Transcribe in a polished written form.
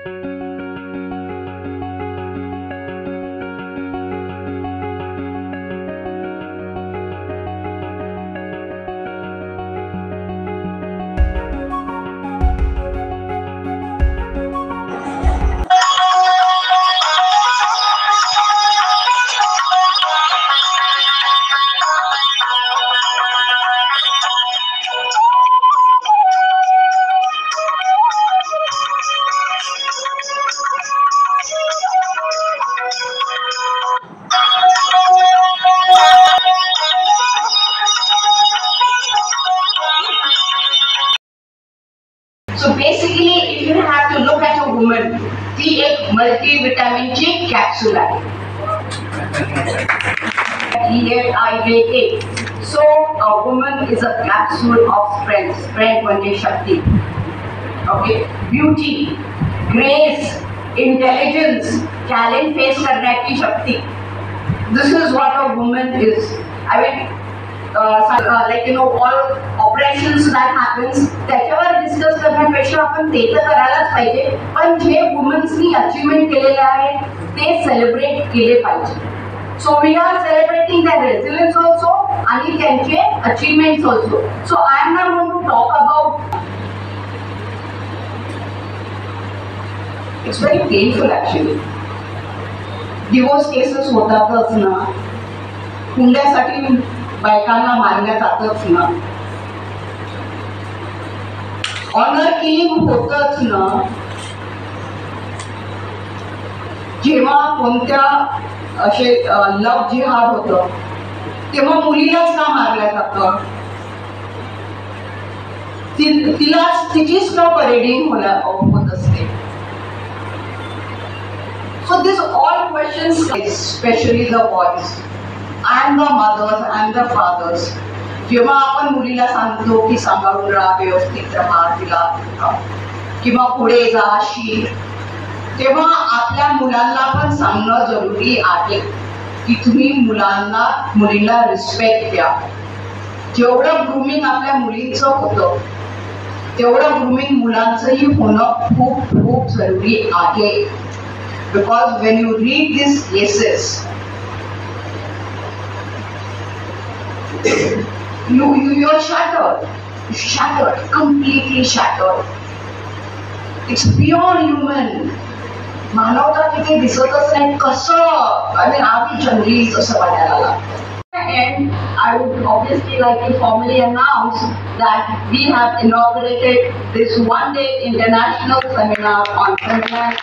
So basically, if you have to look at a woman, ती एक मल्टीविटामिनची capsule आहे. So a woman is a capsule of strength. Strength म्हणजे शक्ती. Okay, beauty, grace, intelligence, challenge face करण्याची शक्ती. This is what a woman is. I mean, like you know, all operations that happens, त्याच्यावर discuss करण्यापेक्षा आपण ते तर करायलाच पाहिजे, पण जे वुमन्सनी अचीवमेंट केलेले आहे ते सेलिब्रेट केले पाहिजे. So we are celebrating their resilience also आणि त्यांचे achievements also. So I am not going to talk about. It's very painful actually. Divorce cases होतातच ना, हुंड्यासाठी बायकांना मारल्या जातच ना, ऑनर किलिंग होतच ना, जेव्हा कोणत्या असे लव जिहाद होतं तेव्हा मुलीलाच का मारल्या जातं, तिलाच तिचीच का परेडिंग होत असते. So these all questions, especially the boys and the mothers and the fathers, जेव्हा आपण मुलीला सांगतो की सांभाळून राहा, व्यवस्थित राहा, तिला किंवा पुढे जा शील, तेव्हा आपल्या मुलांना पण सांगणं जरुरी आहे की तुम्ही मुलीला रिस्पेक्ट द्या. जेवढं ग्रूमिंग आपल्या मुलींचं होतं तेवढं ग्रूमिंग मुलांचंही होणं खूप खूप जरुरी आहे. Because when you read these cases, you're shattered, completely shattered. It's beyond human. मानवता तिथे दिसतच नाही कसं, आणि आम्ही जंगली असं वाटायला लागतं. And I would obviously like to formally announce that we have inaugurated this one-day international seminar on feminine.